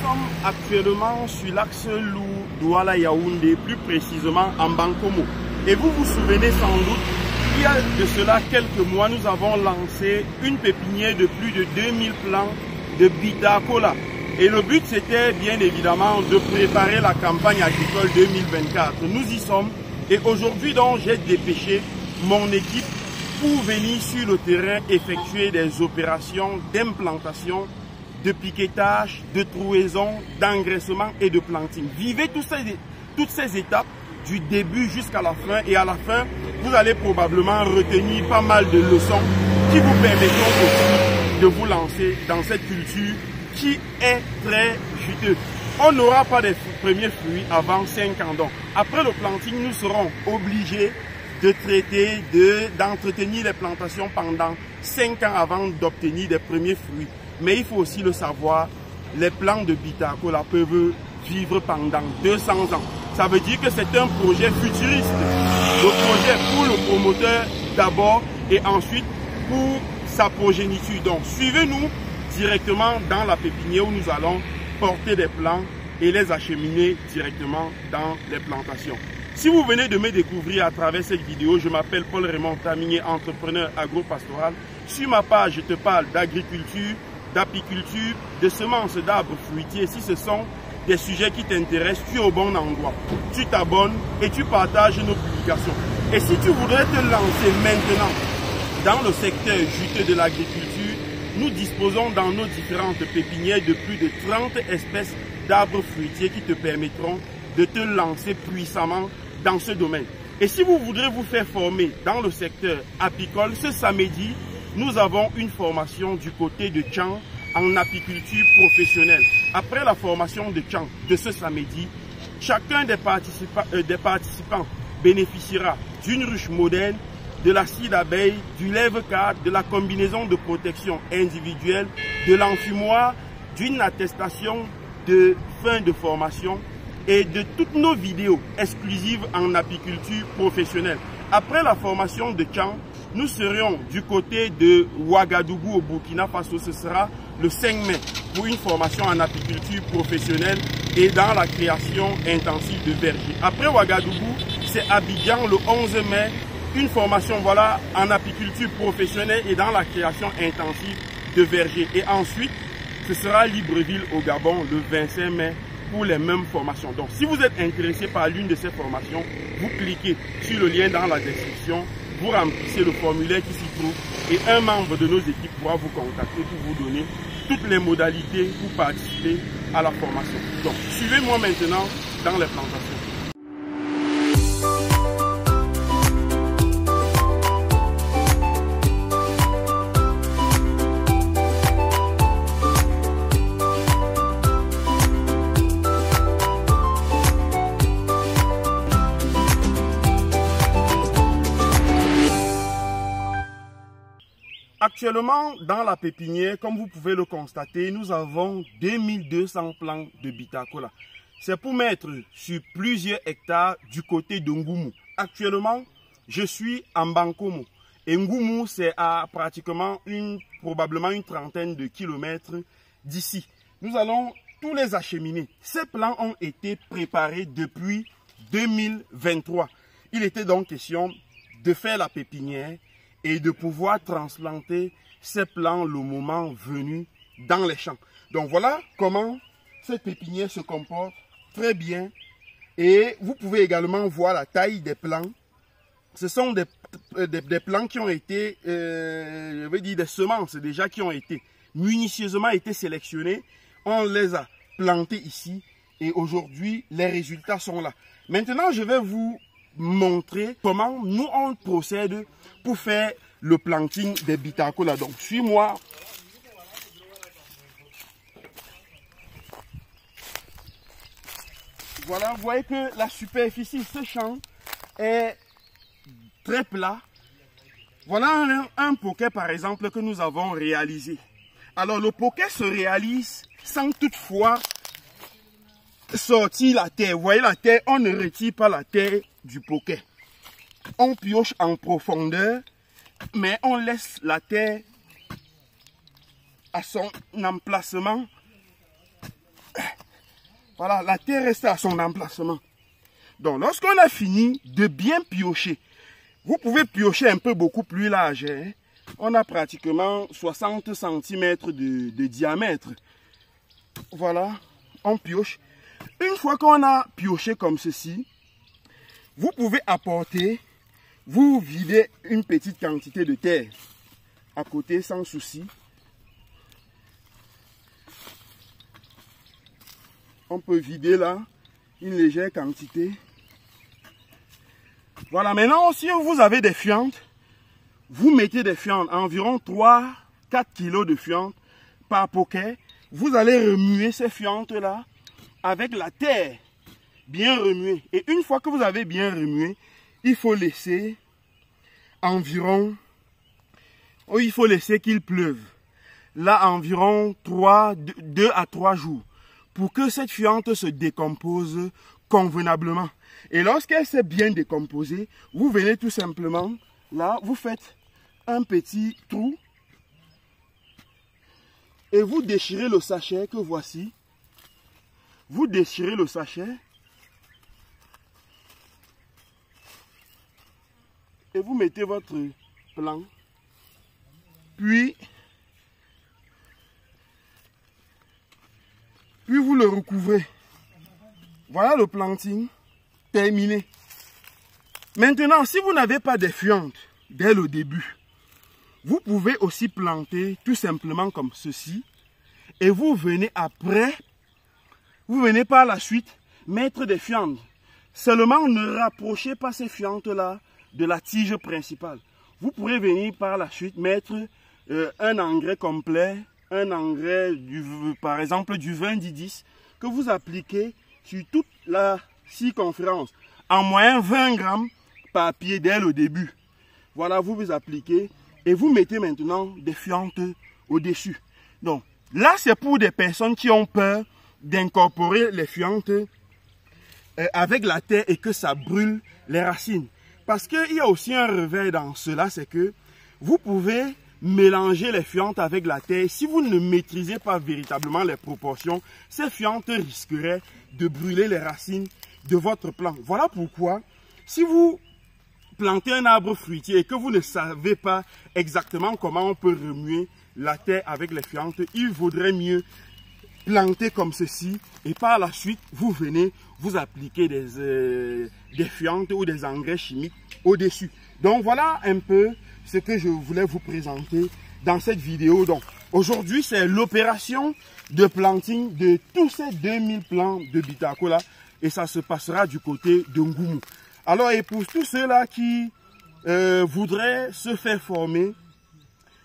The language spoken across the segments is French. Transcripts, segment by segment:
sommes actuellement sur l'axe Lou-Douala-Yaoundé, plus précisément en Bankomo. Et vous vous souvenez sans doute, il y a de cela quelques mois, nous avons lancé une pépinière de plus de 2000 plants de Bitacola. Et le but, c'était bien évidemment de préparer la campagne agricole 2024. Nous y sommes. Et aujourd'hui, donc, j'ai dépêché mon équipe pour venir sur le terrain effectuer des opérations d'implantation, de piquetage, de trouaison, d'engraissement et de planting. Vivez toutes ces étapes du début jusqu'à la fin. Et à la fin, vous allez probablement retenir pas mal de leçons qui vous permettront aussi de vous lancer dans cette culture qui est très juteuse. On n'aura pas de premiers fruits avant 5 ans. Donc, après le planting, nous serons obligés de traiter, d'entretenir les plantations pendant 5 ans avant d'obtenir des premiers fruits. Mais il faut aussi le savoir, les plants de Bitacola peuvent vivre pendant 200 ans. Ça veut dire que c'est un projet futuriste. Le projet pour le promoteur d'abord et ensuite pour sa progéniture. Donc, suivez-nous directement dans la pépinière où nous allons porter des plants et les acheminer directement dans les plantations. Si vous venez de me découvrir à travers cette vidéo, je m'appelle Paul Raymond Taminier, entrepreneur agro-pastoral. Sur ma page, je te parle d'agriculture, d'apiculture, de semences d'arbres fruitiers. Si ce sont des sujets qui t'intéressent, tu es au bon endroit. Tu t'abonnes et tu partages nos publications. Et si tu voudrais te lancer maintenant dans le secteur juteux de l'agriculture, nous disposons dans nos différentes pépinières de plus de 30 espèces d'arbres fruitiers qui te permettront de te lancer puissamment dans ce domaine. Et si vous voudrez vous faire former dans le secteur apicole, ce samedi, nous avons une formation du côté de Tchang en apiculture professionnelle. Après la formation de Tchang de ce samedi, chacun des participants bénéficiera d'une ruche moderne, de l'acide d'abeille, du lève-cadre, de la combinaison de protection individuelle, de l'enfumoir, d'une attestation de fin de formation et de toutes nos vidéos exclusives en apiculture professionnelle. Après la formation de Tchang, nous serions du côté de Ouagadougou au Burkina Faso. Ce sera le 5 mai pour une formation en apiculture professionnelle et dans la création intensive de vergers. Après Ouagadougou, c'est Abidjan le 11 mai. Une formation voilà, en apiculture professionnelle et dans la création intensive de vergers. Et ensuite, ce sera Libreville au Gabon le 25 mai pour les mêmes formations. Donc, si vous êtes intéressé par l'une de ces formations, vous cliquez sur le lien dans la description, vous remplissez le formulaire qui s'y trouve et un membre de nos équipes pourra vous contacter pour vous donner toutes les modalités pour participer à la formation. Donc, suivez-moi maintenant dans les plantations. Actuellement, dans la pépinière, comme vous pouvez le constater, nous avons 2200 plants de Bitacola. C'est pour mettre sur plusieurs hectares du côté de Ngoumou. Actuellement, je suis en Bankomo. Et Ngoumou, c'est à pratiquement probablement une trentaine de kilomètres d'ici. Nous allons tous les acheminer. Ces plants ont été préparés depuis 2023. Il était donc question de faire la pépinière et de pouvoir transplanter ces plants le moment venu dans les champs. Donc voilà comment cette pépinière se comporte très bien. Et vous pouvez également voir la taille des plants. Ce sont des plants qui ont été, je veux dire des semences déjà qui ont été minutieusement sélectionnées. On les a plantés ici et aujourd'hui les résultats sont là. Maintenant je vais vous montrer comment nous on procède pour faire le planting des Bitacola. Donc suis-moi. Voilà, vous voyez que la superficie de ce champ est très plat. Voilà un poquet par exemple que nous avons réalisé. Alors le poquet se réalise sans toutefois sortir la terre. Vous voyez la terre, on ne retire pas la terre du poquet. On pioche en profondeur, mais on laisse la terre à son emplacement Voilà, la terre reste à son emplacement. Donc, lorsqu'on a fini de bien piocher, vous pouvez piocher un peu beaucoup plus large. Hein? On a pratiquement 60 cm de diamètre. Voilà, on pioche. Une fois qu'on a pioché comme ceci, vous pouvez apporter, vous videz une petite quantité de terre à côté sans souci. On peut vider là une légère quantité. Voilà, maintenant si vous avez des fientes, vous mettez des fientes, environ 3-4 kg de fientes par poquet. Vous allez remuer ces fientes là avec la terre, bien remuer. Et une fois que vous avez bien remué, il faut laisser environ, il faut laisser qu'il pleuve. Là, environ 2 à 3 jours. Pour que cette fiente se décompose convenablement. Et lorsqu'elle s'est bien décomposée, vous venez tout simplement, là, vous faites un petit trou et vous déchirez le sachet que voici. Vous déchirez le sachet et vous mettez votre plan. Puis vous le recouvrez. Voilà le planting terminé. Maintenant, si vous n'avez pas de fientes dès le début, vous pouvez aussi planter tout simplement comme ceci. Et vous venez après, vous venez par la suite mettre des fientes. Seulement ne rapprochez pas ces fientes-là de la tige principale. Vous pourrez venir par la suite mettre un engrais complet, un engrais, par exemple du 20-10, que vous appliquez sur toute la circonférence. En moyenne 20 grammes par pied dès le début. Voilà, vous appliquez et vous mettez maintenant des fientes au-dessus. Donc là, c'est pour des personnes qui ont peur d'incorporer les fientes avec la terre et que ça brûle les racines. Parce qu'il y a aussi un revers dans cela, c'est que vous pouvez mélanger les fientes avec la terre. Si vous ne maîtrisez pas véritablement les proportions, ces fientes risqueraient de brûler les racines de votre plant. Voilà pourquoi, si vous plantez un arbre fruitier et que vous ne savez pas exactement comment on peut remuer la terre avec les fientes, il vaudrait mieux planter comme ceci et par la suite, vous venez vous appliquer des fientes ou des engrais chimiques au-dessus. Donc voilà un peu ce que je voulais vous présenter dans cette vidéo. Donc aujourd'hui, c'est l'opération de planting de tous ces 2000 plants de Bitacola et ça se passera du côté de Ngoumou. Alors, et pour tous ceux-là qui voudraient se faire former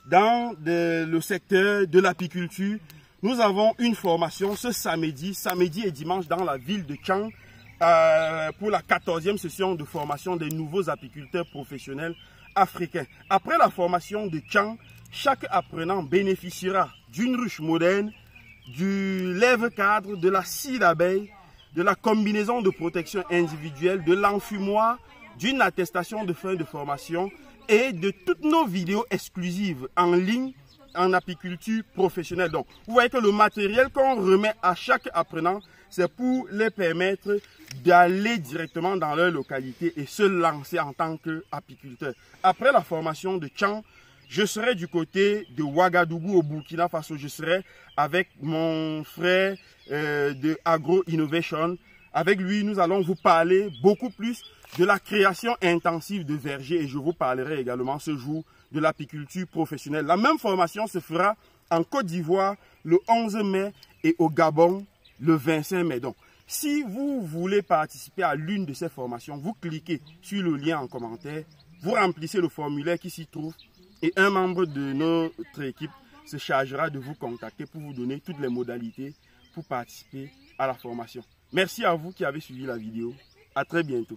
dans le secteur de l'apiculture, nous avons une formation ce samedi et dimanche dans la ville de Tchang pour la 14e session de formation des nouveaux apiculteurs professionnels africains. Après la formation de Tchang, chaque apprenant bénéficiera d'une ruche moderne, du lève-cadre, de la scie d'abeille, de la combinaison de protection individuelle, de l'enfumoir, d'une attestation de fin de formation et de toutes nos vidéos exclusives en ligne en apiculture professionnelle. Donc, vous voyez que le matériel qu'on remet à chaque apprenant, c'est pour les permettre d'aller directement dans leur localité et se lancer en tant qu'apiculteur. Après la formation de Tchang, je serai du côté de Ouagadougou au Burkina Faso. Je serai avec mon frère de Agro Innovation. Avec lui, nous allons vous parler beaucoup plus de la création intensive de vergers et je vous parlerai également ce jour de l'apiculture professionnelle. La même formation se fera en Côte d'Ivoire le 11 mai et au Gabon le 25 mai. Donc, si vous voulez participer à l'une de ces formations, vous cliquez sur le lien en commentaire, vous remplissez le formulaire qui s'y trouve et un membre de notre équipe se chargera de vous contacter pour vous donner toutes les modalités pour participer à la formation. Merci à vous qui avez suivi la vidéo. À très bientôt.